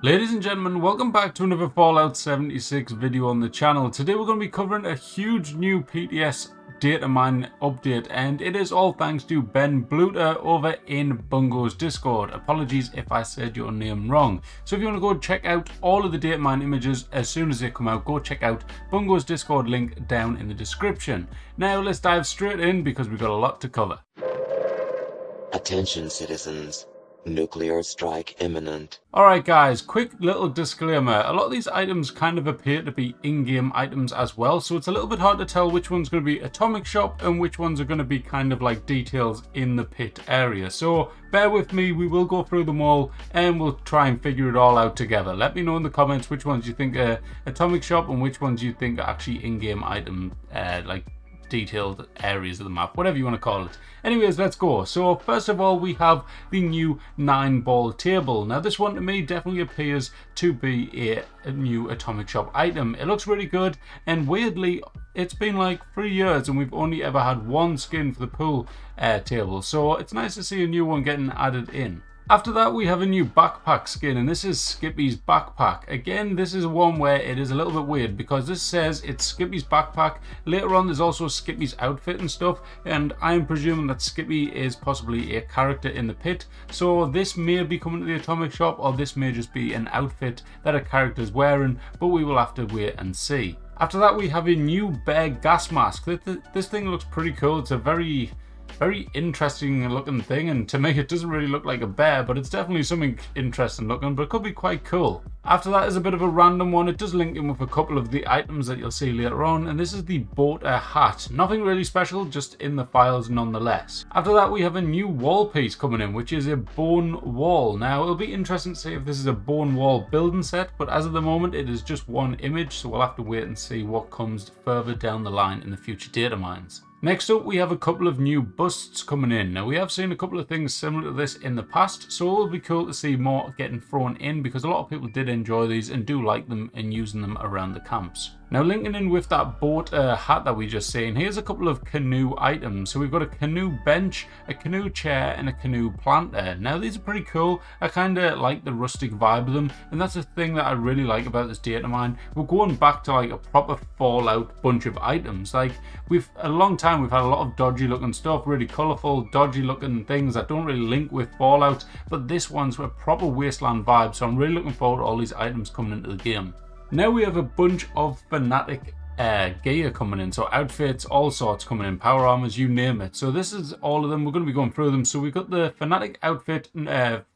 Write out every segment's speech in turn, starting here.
Ladies and gentlemen, welcome back to another Fallout 76 video on the channel. Today we're going to be covering a huge new PTS Datamine update, and it is all thanks to Ben Bluter over in Bungo's Discord. Apologies if I said your name wrong. So if you want to go check out all of the Datamine images as soon as they come out, go check out Bungo's Discord, link down in the description. Now let's dive straight in because we've got a lot to cover. Attention citizens, nuclear strike imminent. Alright guys, quick little disclaimer. A lot of these items kind of appear to be in-game items as well, so it's a little bit hard to tell which one's going to be Atomic Shop and which ones are going to be kind of like details in the pit area. So bear with me, we will go through them all and we'll try and figure it all out together. Let me know in the comments which ones you think are Atomic Shop and which ones you think are actually in-game item, like detailed areas of the map, whatever you want to call it. Anyways, let's go. So first of all, we have the new 9-ball table. Now this one to me definitely appears to be a new Atomic Shop item. It looks really good, and weirdly it's been like 3 years and we've only ever had one skin for the pool table, so it's nice to see a new one getting added in. After that, we have a new backpack skin, and this is Skippy's backpack. Again, this is one where it is a little bit weird because this says it's Skippy's backpack. Later on, there's also Skippy's outfit and stuff, and I'm presuming that Skippy is possibly a character in the pit. So this may be coming to the Atomic Shop, or this may just be an outfit that a character is wearing, but we will have to wait and see. After that, we have a new bear gas mask. This thing looks pretty cool. It's a very interesting looking thing, and to me it doesn't really look like a bear, but it's definitely something interesting looking, but it could be quite cool. After that is a bit of a random one. It does link in with a couple of the items that you'll see later on, and this is the boater hat. Nothing really special, just in the files nonetheless. After that, we have a new wall piece coming in, which is a bone wall. Now it'll be interesting to see if this is a bone wall building set, but as of the moment it is just one image, so we'll have to wait and see what comes further down the line in the future data mines. Next up, we have a couple of new busts coming in. Now, we have seen a couple of things similar to this in the past, so it will be cool to see more getting thrown in because a lot of people did enjoy these and do like them and using them around the camps. Now, linking in with that boat hat that we just seen, here's a couple of canoe items. So we've got a canoe bench, a canoe chair, and a canoe planter. Now, these are pretty cool. I kind of like the rustic vibe of them, and that's the thing that I really like about this data mine. We're going back to like a proper Fallout bunch of items. Like, a long time we've had a lot of dodgy looking stuff, really colourful, dodgy looking things that don't really link with Fallout, but this one's a proper wasteland vibe, so I'm really looking forward to all these items coming into the game. Now we have a bunch of Fanatic gear coming in, so outfits, all sorts coming in, power armors, you name it. So this is all of them. We're going to be going through them. So we've got the Fanatic outfit.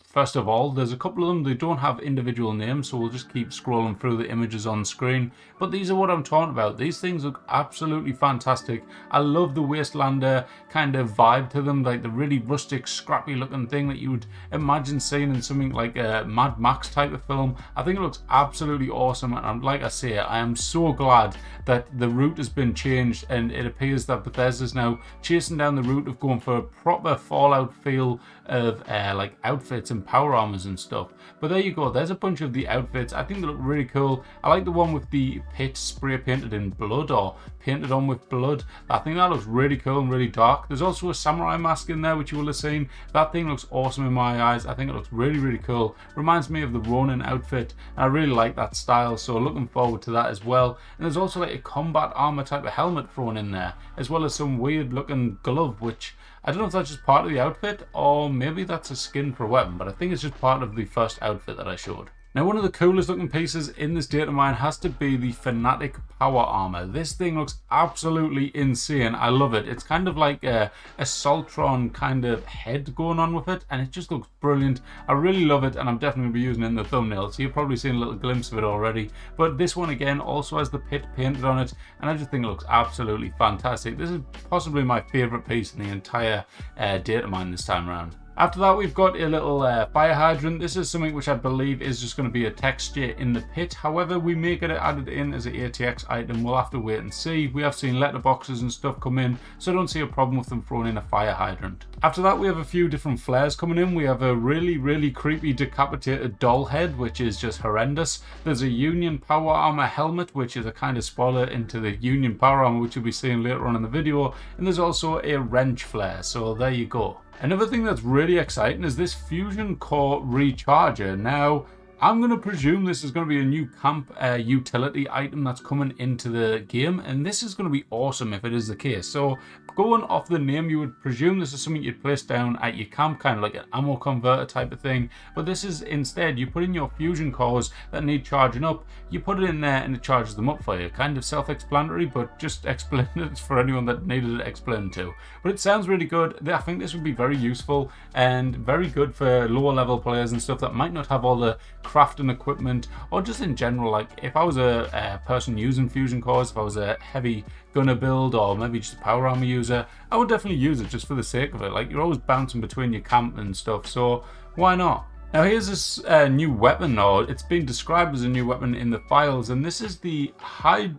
First of all, there's a couple of them, they don't have individual names, so we'll just keep scrolling through the images on screen. But these are what I'm talking about. These things look absolutely fantastic. I love the Wastelander kind of vibe to them, like the really rustic, scrappy looking thing that you would imagine seeing in something like a Mad Max type of film. I think it looks absolutely awesome, and like I say, I am so glad that the route has been changed, and it appears that Bethesda's now chasing down the route of going for a proper Fallout feel of like outfits and power armors and stuff. But there you go, there's a bunch of the outfits. I think they look really cool. I like the one with the pit spray painted in blood, or painted on with blood. I think that looks really cool and really dark. There's also a samurai mask in there, which you will have seen. That thing looks awesome in my eyes. I think it looks really cool. Reminds me of the Ronin outfit, and I really like that style, so looking forward to that as well. And there's also like a combat armor type of helmet thrown in there, as well as some weird looking glove, which I don't know if that's just part of the outfit or maybe that's a skin for a weapon, but I think it's just part of the first outfit that I showed. Now, one of the coolest looking pieces in this data mine has to be the Fanatic power armor. This thing looks absolutely insane. I love it. It's kind of like a Soltron kind of head going on with it, and it just looks brilliant. I really love it, and I'm definitely going to be using it in the thumbnail, so you've probably seen a little glimpse of it already. But this one again also has the pit painted on it, and I just think it looks absolutely fantastic. This is possibly my favorite piece in the entire data mine this time around. After that, we've got a little fire hydrant. This is something which I believe is just going to be a texture in the pit. However, we may get it added in as an ATX item. We'll have to wait and see. We have seen letterboxes and stuff come in, so I don't see a problem with them throwing in a fire hydrant. After that, we have a few different flares coming in. We have a really creepy decapitated doll head, which is just horrendous. There's a Union power armor helmet, which is a kind of spoiler into the Union power armor, which you'll be seeing later on in the video. And there's also a wrench flare, so there you go. Another thing that's really exciting is this fusion core recharger. Now, I'm going to presume this is going to be a new camp utility item that's coming into the game, and this is going to be awesome if it is the case. So going off the name, you would presume this is something you'd place down at your camp, kind of like an ammo converter type of thing, but this is instead you put in your fusion cores that need charging up, you put it in there and it charges them up for you. Kind of self-explanatory, but just explain it for anyone that needed it explained to. But it sounds really good. I think this would be very useful and very good for lower level players and stuff that might not have all the crafting equipment, or just in general, like if I was a person using fusion cores, if I was a heavy gunner build or maybe just a power armor user, I would definitely use it just for the sake of it. Like, you're always bouncing between your camp and stuff, so why not? Now here's this new weapon, or it's been described as a new weapon in the files, and this is the Hydralo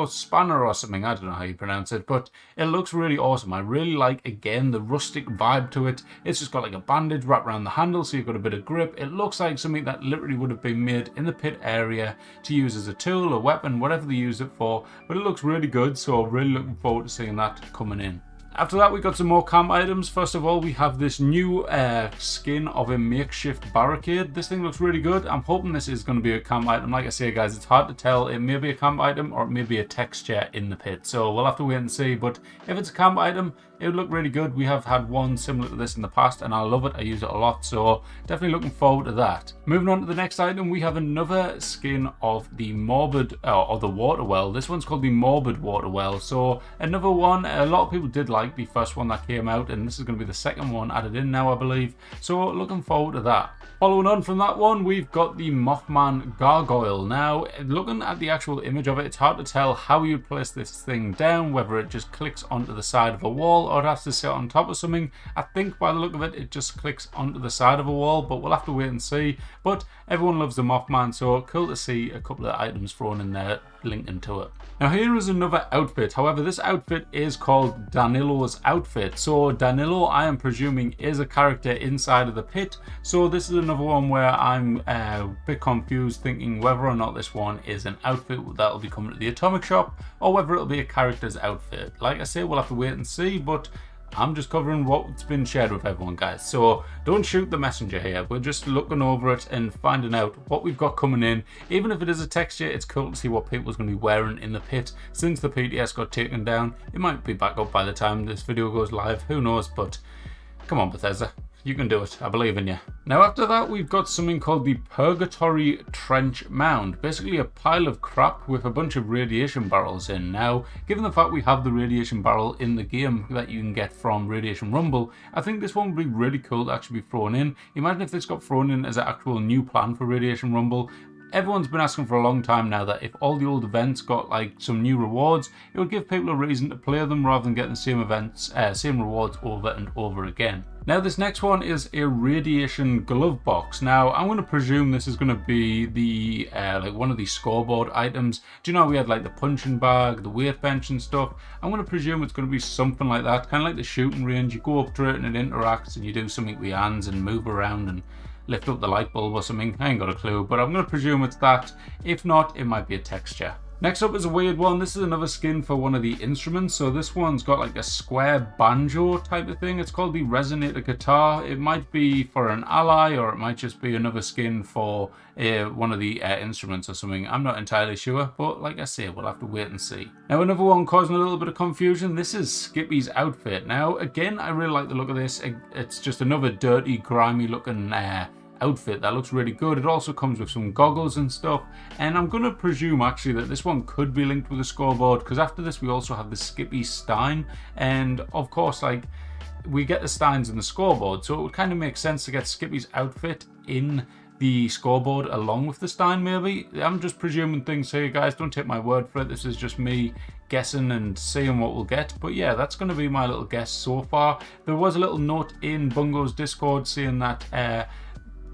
Spanner or something. I don't know how you pronounce it, but it looks really awesome. I really like, again, the rustic vibe to it. It's just got like a bandage wrapped around the handle, so you've got a bit of grip. It looks like something that literally would have been made in the pit area to use as a tool, a weapon, whatever they use it for, but it looks really good, so really looking forward to seeing that coming in. After that, we got some more camp items. First of all, we have this new skin of a makeshift barricade. This thing looks really good. I'm hoping this is going to be a camp item. Like I say, guys, it's hard to tell. It may be a camp item or it may be a texture in the pit. So we'll have to wait and see. But if it's a camp item, it would look really good. We have had one similar to this in the past and I love it. I use it a lot. So definitely looking forward to that. Moving on to the next item, we have another skin of the morbid, or the water well. This one's called the morbid water well. So another one, a lot of people did like the first one that came out, and this is going to be the second one added in now, I believe. So looking forward to that. Following on from that one, we've got the Mothman Gargoyle. Now, looking at the actual image of it, it's hard to tell how you'd place this thing down, whether it just clicks onto the side of a wall or it has to sit on top of something. I think by the look of it, it just clicks onto the side of a wall, but we'll have to wait and see. But everyone loves the Mothman, so cool to see a couple of items thrown in there linking to it. Now here is another outfit. However, this outfit is called Danilo's outfit. So Danilo, I am presuming, is a character inside of the pit. So this is another one where I'm a bit confused, thinking whether or not this one is an outfit that will be coming to the Atomic Shop or whether it'll be a character's outfit. Like I say, we'll have to wait and see, but I'm just covering what's been shared with everyone, guys. So don't shoot the messenger here. We're just looking over it and finding out what we've got coming in. Even if it is a texture, it's cool to see what people's going to be wearing in the pit. Since the PTS got taken down, it might be back up by the time this video goes live. Who knows? But come on, Bethesda. You can do it. I believe in you. Now after that, we've got something called the Purgatory Trench Mound. Basically a pile of crap with a bunch of radiation barrels in. Now, given the fact we have the radiation barrel in the game that you can get from Radiation Rumble, I think this one would be really cool to actually be thrown in. Imagine if this got thrown in as an actual new plan for Radiation Rumble. Everyone's been asking for a long time now that if all the old events got like some new rewards, it would give people a reason to play them rather than getting the same events, same rewards over and over again. Now this next one is a radiation glove box. Now I'm going to presume this is going to be the like one of these scoreboard items. Do you know we had like the punching bag, the weight bench and stuff? I'm going to presume it's going to be something like that, kind of like the shooting range. You go up to it and it interacts and you do something with your hands and move around and lift up the light bulb or something. I ain't got a clue, but I'm going to presume it's that. If not, it might be a texture. Next up is a weird one. This is another skin for one of the instruments. So this one's got like a square banjo type of thing. It's called the Resonator Guitar. It might be for an ally, or it might just be another skin for one of the instruments or something. I'm not entirely sure, but like I say, we'll have to wait and see. Now another one causing a little bit of confusion. This is Skippy's outfit. Now again, I really like the look of this. It's just another dirty, grimy looking outfit that looks really good. It also comes with some goggles and stuff, and I'm going to presume actually that this one could be linked with a scoreboard, because after this we also have the Skippy Stein, and of course like we get the Steins in the scoreboard, so it would kind of make sense to get Skippy's outfit in the scoreboard along with the Stein maybe. I'm just presuming things here, guys. Don't take my word for it. This is just me guessing and seeing what we'll get. But yeah, that's going to be my little guess so far. There was a little note in Bungo's Discord saying that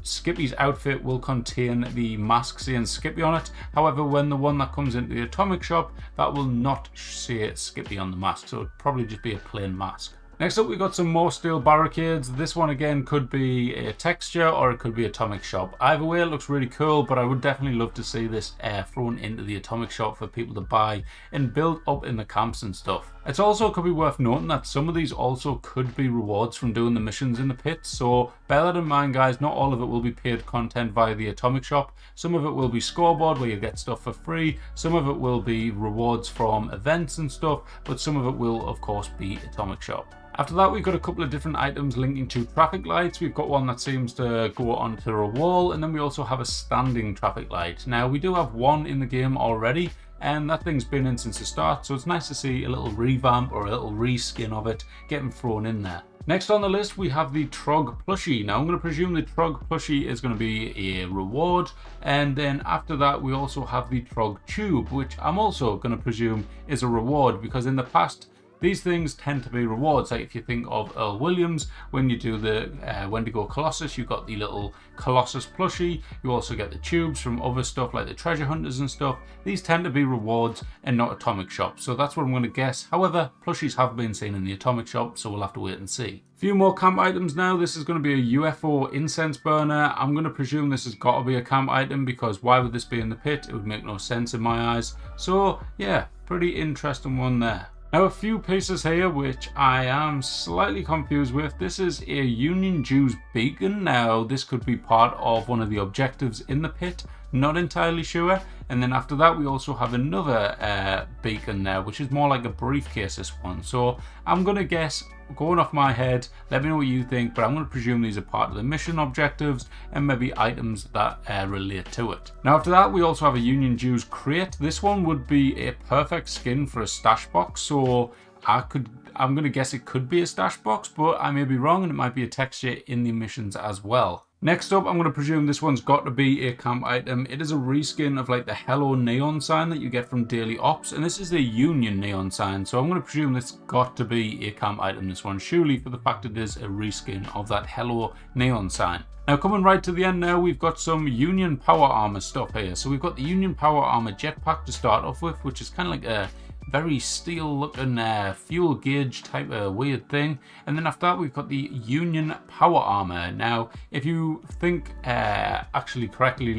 Skippy's outfit will contain the mask saying Skippy on it. However, when the one that comes into the Atomic Shop, that will not say Skippy on the mask, so it'll probably just be a plain mask. Next up, we've got some more steel barricades. This one again could be a texture or it could be atomic shop. Either way, it looks really cool, but I would definitely love to see this thrown into the atomic shop for people to buy and build up in the camps and stuff. It also could be worth noting that some of these also could be rewards from doing the missions in the pit, so bear that in mind, guys. Not all of it will be paid content via the atomic shop. Some of it will be scoreboard where you get stuff for free, some of it will be rewards from events and stuff, but some of it will of course be atomic shop. After that, we've got a couple of different items linking to traffic lights. We've got one that seems to go onto a wall, and then we also have a standing traffic light. Now, we do have one in the game already, and that thing's been in since the start, so it's nice to see a little revamp or a little reskin of it getting thrown in there. Next on the list, we have the Trog plushie. Now, I'm going to presume the Trog plushie is going to be a reward, and then after that, we also have the Trog tube, which I'm also going to presume is a reward, because in the past, these things tend to be rewards. Like if you think of Earl Williams, when you do the Wendigo Colossus, you've got the little Colossus plushie. You also get the tubes from other stuff like the treasure hunters and stuff. These tend to be rewards and not atomic shop. So that's what I'm going to guess. However, plushies have been seen in the atomic shop, so we'll have to wait and see. A few more camp items now. This is going to be a UFO incense burner. I'm going to presume this has got to be a camp item, because why would this be in the pit? It would make no sense in my eyes. So yeah, pretty interesting one there. Now, a few pieces here which I am slightly confused with. This is a Union Jew's beacon. Now, this could be part of one of the objectives in the pit. Not entirely sure. And then after that, we also have another beacon there, which is more like a briefcase, this one. So I'm going to guess, going off my head, let me know what you think, but I'm going to presume these are part of the mission objectives and maybe items that relate to it. Now after that, we also have a Union Jew's crate. This one would be a perfect skin for a stash box, so I'm going to guess it could be a stash box, but I may be wrong, and it might be a texture in the missions as well. Next up, I'm going to presume this one's got to be a camp item. It is a reskin of like the Hello neon sign that you get from Daily Ops, and this is the Union neon sign, so I'm going to presume this got to be a camp item, this one, surely, for the fact it is a reskin of that Hello neon sign. Now, coming right to the end now, we've got some Union power armor stuff here. So we've got the Union power armor jetpack to start off with, which is kind of like a very steel looking fuel gauge type of weird thing. And then after that, we've got the Union power armor. Now, if you think actually correctly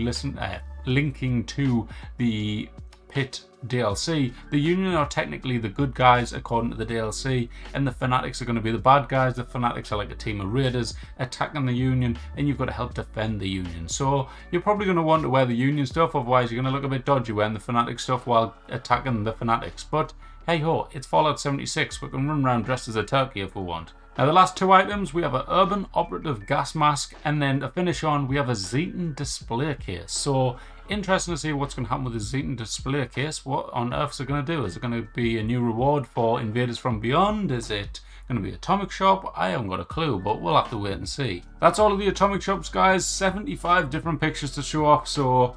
linking to the pit DLC, the Union are technically the good guys according to the DLC, and the Fanatics are going to be the bad guys. The Fanatics are like a team of raiders attacking the Union, and you've got to help defend the Union. So you're probably going to want to wear the Union stuff, otherwise you're going to look a bit dodgy wearing the Fanatic stuff while attacking the Fanatics. But hey ho, it's Fallout 76, we can run around dressed as a turkey if we want. Now the last two items, we have an Urban Operative gas mask, and then to finish on, we have a Zeton display case. So interesting to see what's going to happen with the Zeton display case. What on earth is it going to do? Is it going to be a new reward for Invaders from Beyond? Is it going to be Atomic Shop? I haven't got a clue, but we'll have to wait and see. That's all of the Atomic Shops, guys. 75 different pictures to show off, so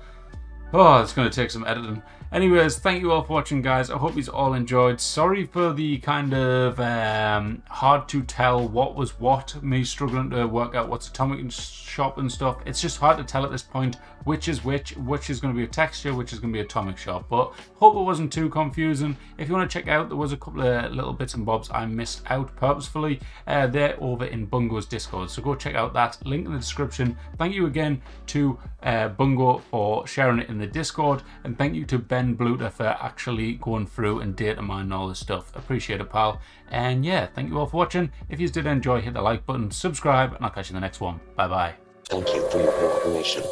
it's going to take some editing. Anyways, thank you all for watching, guys. I hope you all enjoyed. Sorry for the kind of hard to tell what was what, me struggling to work out what's Atomic Shop and stuff. It's just hard to tell at this point which is which is going to be a texture, which is going to be Atomic Shop. But hope it wasn't too confusing. If you want to check out, there was a couple of little bits and bobs I missed out purposefully. They're over in Bungo's Discord, so go check out that. Link in the description. Thank you again to Bungo for sharing it in the Discord, and thank you to Ben Bluter for actually going through and data mining all this stuff. Appreciate it, pal. And yeah, thank you all for watching. If you did enjoy, hit the like button, subscribe, and I'll catch you in the next one. Bye bye. Thank you for your cooperation.